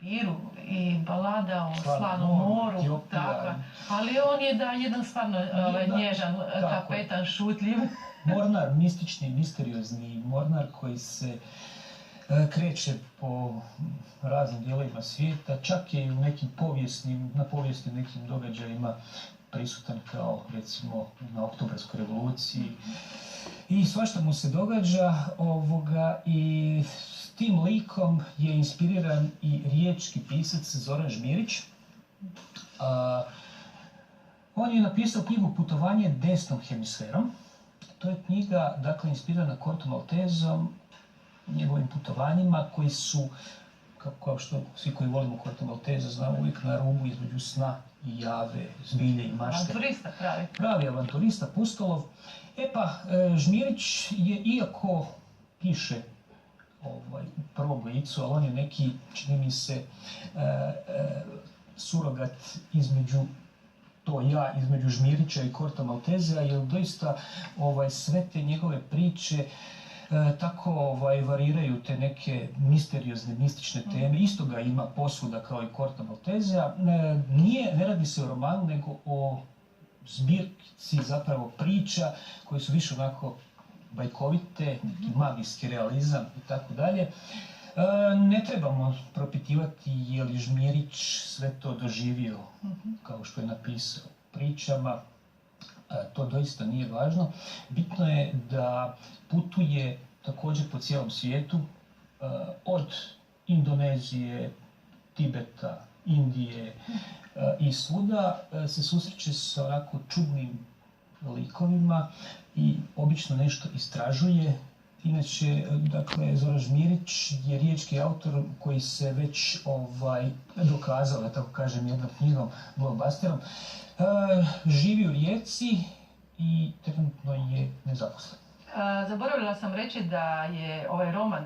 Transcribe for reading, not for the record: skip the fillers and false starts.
Piru i balada o Slanom moru, tako. Ali on je jedan stvarno nježan kapetan, šutljiv. Mornar, mistični, misteriozni mornar koji se kreće po raznim dijelovima svijeta, čak je i u nekim na povijesnim nekim događajima prisutan kao recimo na Oktobarskoj revoluciji. I svašta mu se događa i s tim likom je inspiriran i riječki pisac Zoran Žmirić. On je napisao knjigu Putovanje desnom hemisferom. To je knjiga, dakle, inspirirana Corto Maltesom, njegovim putovanjima koji su, kao što svi koji volimo Corto Maltesa znamo, uvijek na rubu između sna i jave, zbilje i mašte. Avanturista pravi. Pravi avanturista, pustolov. Žmirić je, iako piše u prvom licu, ali on je neki, čini mi se, surogat između Žmirića i Corto Maltesa, jer doista sve te njegove priče tako variraju te neke misteriozne, mistične teme. Isto ga ima posvuda kao i Corto Maltesa. Ne radi se o romanu, nego o zbirci zapravo priča koje su više onako bajkovite, neki magijski realizam i tako dalje. Ne trebamo propitivati je li Žmirić sve to doživio kao što je napisao pričama. To doista nije važno. Bitno je da putuje također po cijelom svijetu, od Indonezije, Tibeta, Indije i svuda se susreće sa onako čudnim likovima i obično nešto istražuje. Inače, dakle, Zoran Žmirić je riječki autor koji se već dokazao, da tako kažem, jednom knjigom, blockbusterom. Živi u Rijeci i trenutno je nezaposlen. Zaboravila sam reći da je ovaj roman